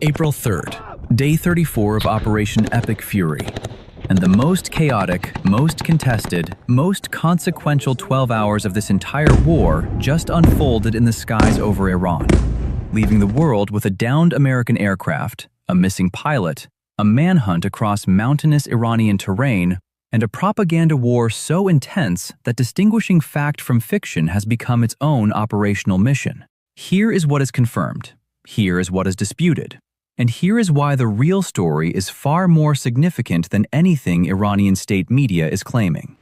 April 3rd, day 34 of Operation Epic Fury, and the most chaotic, most contested, most consequential 12 hours of this entire war just unfolded in the skies over Iran, leaving the world with a downed American aircraft, a missing pilot, a manhunt across mountainous Iranian terrain, and a propaganda war so intense that distinguishing fact from fiction has become its own operational mission. Here is what is confirmed. Here is what is disputed. And here is why the real story is far more significant than anything Iranian state media is claiming.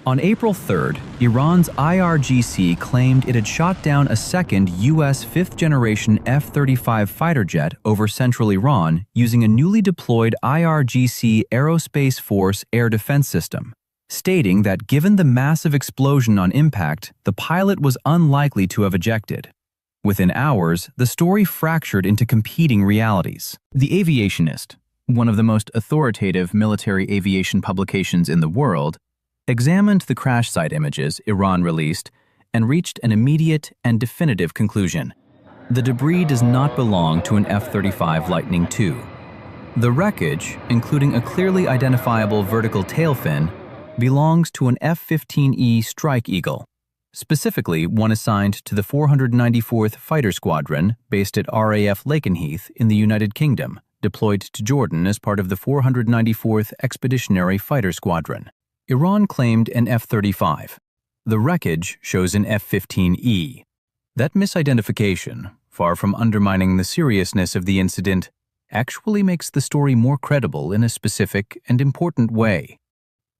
On April 3rd, Iran's IRGC claimed it had shot down a second U.S. fifth-generation F-35 fighter jet over central Iran using a newly deployed IRGC Aerospace Force air defense system, stating that given the massive explosion on impact, the pilot was unlikely to have ejected. Within hours, the story fractured into competing realities. The Aviationist, one of the most authoritative military aviation publications in the world, examined the crash site images Iran released and reached an immediate and definitive conclusion. The debris does not belong to an F-35 Lightning II. The wreckage, including a clearly identifiable vertical tail fin, belongs to an F-15E Strike Eagle, specifically one assigned to the 494th Fighter Squadron based at RAF Lakenheath in the United Kingdom, deployed to Jordan as part of the 494th Expeditionary Fighter Squadron. Iran claimed an F-35. The wreckage shows an F-15E. That misidentification, far from undermining the seriousness of the incident, actually makes the story more credible in a specific and important way.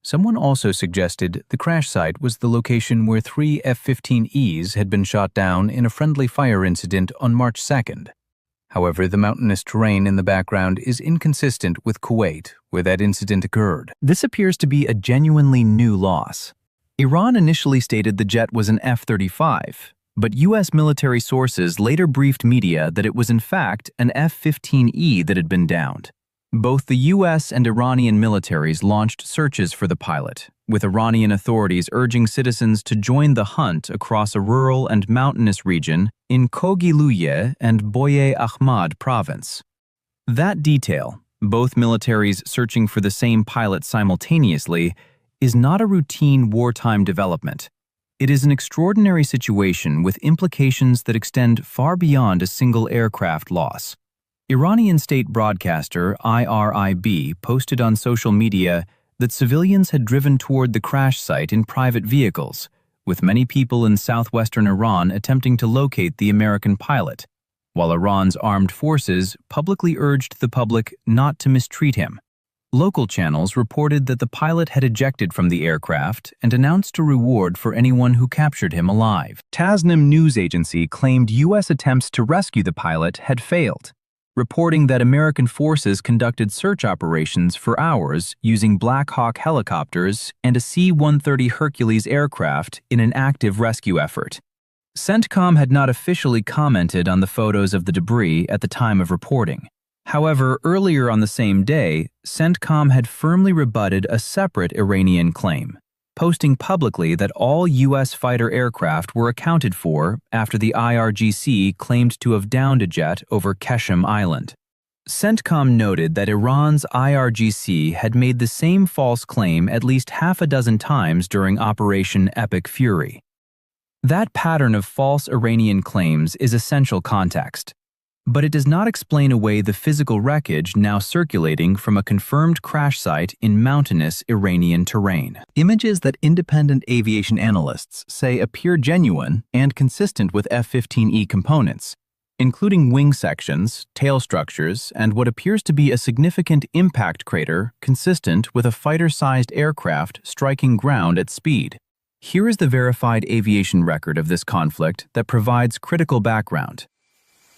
Someone also suggested the crash site was the location where 3 F-15Es had been shot down in a friendly fire incident on March 2nd. However, the mountainous terrain in the background is inconsistent with Kuwait, where that incident occurred. This appears to be a genuinely new loss. Iran initially stated the jet was an F-35, but U.S. military sources later briefed media that it was in fact an F-15E that had been downed. Both the U.S. and Iranian militaries launched searches for the pilot, with Iranian authorities urging citizens to join the hunt across a rural and mountainous region in Kogiluye and Boye Ahmad province. That detail, both militaries searching for the same pilot simultaneously, is not a routine wartime development. It is an extraordinary situation with implications that extend far beyond a single aircraft loss. Iranian state broadcaster IRIB posted on social media that civilians had driven toward the crash site in private vehicles, with many people in southwestern Iran attempting to locate the American pilot, while Iran's armed forces publicly urged the public not to mistreat him. Local channels reported that the pilot had ejected from the aircraft and announced a reward for anyone who captured him alive. Tasnim news agency claimed U.S. attempts to rescue the pilot had failed, reporting that American forces conducted search operations for hours using Black Hawk helicopters and a C-130 Hercules aircraft in an active rescue effort. CENTCOM had not officially commented on the photos of the debris at the time of reporting. However, earlier on the same day, CENTCOM had firmly rebutted a separate Iranian claim, posting publicly that all U.S. fighter aircraft were accounted for after the IRGC claimed to have downed a jet over Keshem Island. CENTCOM noted that Iran's IRGC had made the same false claim at least half a dozen times during Operation Epic Fury. That pattern of false Iranian claims is essential context, but it does not explain away the physical wreckage now circulating from a confirmed crash site in mountainous Iranian terrain. Images that independent aviation analysts say appear genuine and consistent with F-15E components, including wing sections, tail structures, and what appears to be a significant impact crater consistent with a fighter-sized aircraft striking ground at speed. Here is the verified aviation record of this conflict that provides critical background.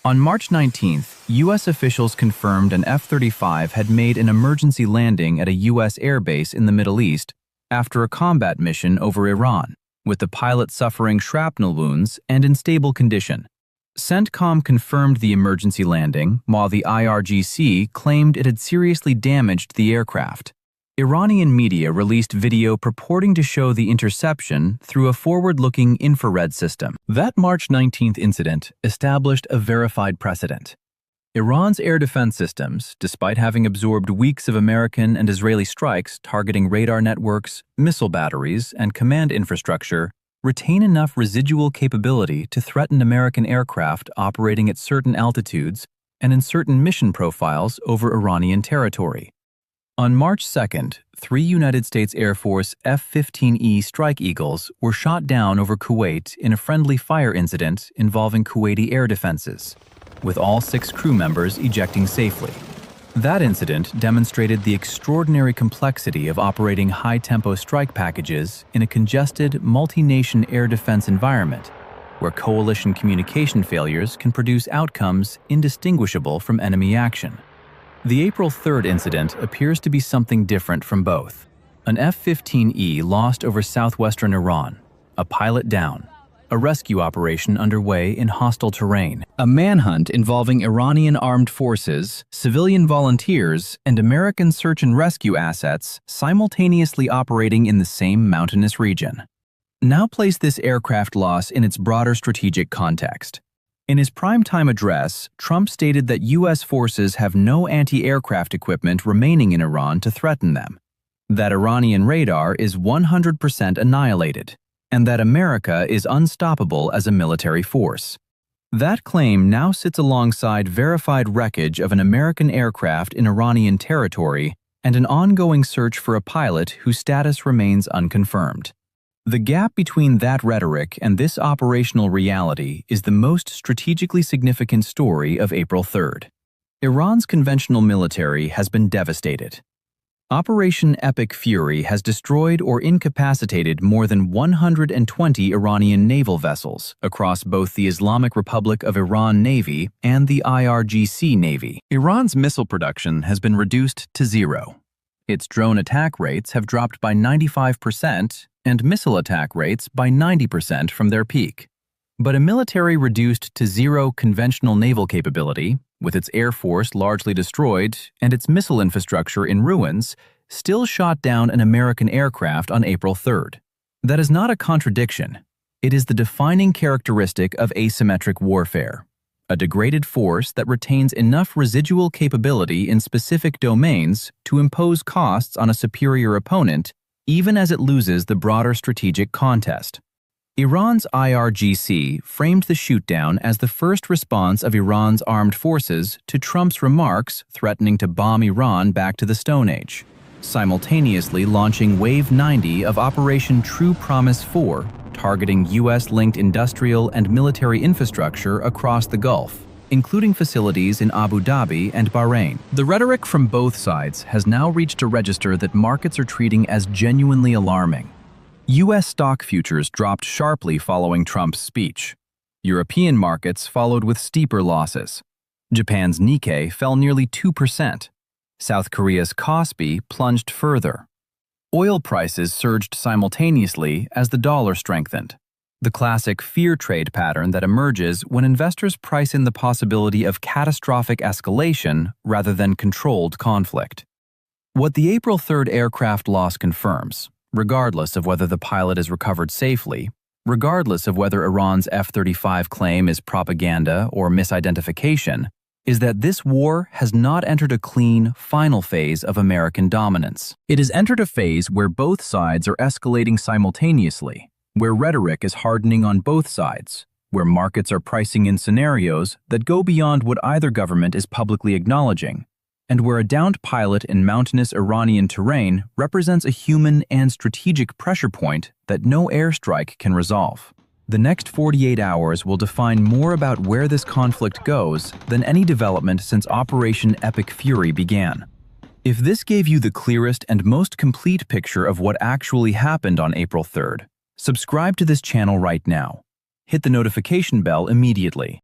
On March 19th, U.S. officials confirmed an F-35 had made an emergency landing at a U.S. airbase in the Middle East after a combat mission over Iran, with the pilot suffering shrapnel wounds and in stable condition. CENTCOM confirmed the emergency landing, while the IRGC claimed it had seriously damaged the aircraft. Iranian media released video purporting to show the interception through a forward-looking infrared system. That March 19th incident established a verified precedent. Iran's air defense systems, despite having absorbed weeks of American and Israeli strikes targeting radar networks, missile batteries, and command infrastructure, retain enough residual capability to threaten American aircraft operating at certain altitudes and in certain mission profiles over Iranian territory. On March 2nd, 3 United States Air Force F-15E Strike Eagles were shot down over Kuwait in a friendly fire incident involving Kuwaiti air defenses, with all 6 crew members ejecting safely. That incident demonstrated the extraordinary complexity of operating high-tempo strike packages in a congested, multi-nation air defense environment, where coalition communication failures can produce outcomes indistinguishable from enemy action. The April 3rd incident appears to be something different from both. An F-15E lost over southwestern Iran, a pilot down, a rescue operation underway in hostile terrain, a manhunt involving Iranian armed forces, civilian volunteers, and American search and rescue assets simultaneously operating in the same mountainous region. Now place this aircraft loss in its broader strategic context. In his primetime address, Trump stated that U.S. forces have no anti-aircraft equipment remaining in Iran to threaten them, that Iranian radar is 100% annihilated, and that America is unstoppable as a military force. That claim now sits alongside verified wreckage of an American aircraft in Iranian territory and an ongoing search for a pilot whose status remains unconfirmed. The gap between that rhetoric and this operational reality is the most strategically significant story of April 3rd. Iran's conventional military has been devastated. Operation Epic Fury has destroyed or incapacitated more than 120 Iranian naval vessels across both the Islamic Republic of Iran Navy and the IRGC Navy. Iran's missile production has been reduced to zero. Its drone attack rates have dropped by 95% and missile attack rates by 90% from their peak. But a military reduced to zero conventional naval capability, with its air force largely destroyed and its missile infrastructure in ruins, still shot down an American aircraft on April 3rd. That is not a contradiction. It is the defining characteristic of asymmetric warfare, a degraded force that retains enough residual capability in specific domains to impose costs on a superior opponent, even as it loses the broader strategic contest. Iran's IRGC framed the shootdown as the first response of Iran's armed forces to Trump's remarks threatening to bomb Iran back to the Stone Age, simultaneously launching Wave 90 of Operation True Promise 4, targeting U.S.-linked industrial and military infrastructure across the Gulf, including facilities in Abu Dhabi and Bahrain. The rhetoric from both sides has now reached a register that markets are treating as genuinely alarming. U.S. stock futures dropped sharply following Trump's speech. European markets followed with steeper losses. Japan's Nikkei fell nearly 2%. South Korea's Kospi plunged further. Oil prices surged simultaneously as the dollar strengthened, the classic fear trade pattern that emerges when investors price in the possibility of catastrophic escalation rather than controlled conflict. What the April 3rd aircraft loss confirms, regardless of whether the pilot is recovered safely, regardless of whether Iran's F-35 claim is propaganda or misidentification, is that this war has not entered a clean, final phase of American dominance. It has entered a phase where both sides are escalating simultaneously, where rhetoric is hardening on both sides, where markets are pricing in scenarios that go beyond what either government is publicly acknowledging, and where a downed pilot in mountainous Iranian terrain represents a human and strategic pressure point that no airstrike can resolve. The next 48 hours will define more about where this conflict goes than any development since Operation Epic Fury began. If this gave you the clearest and most complete picture of what actually happened on April 3rd, subscribe to this channel right now. Hit the notification bell immediately.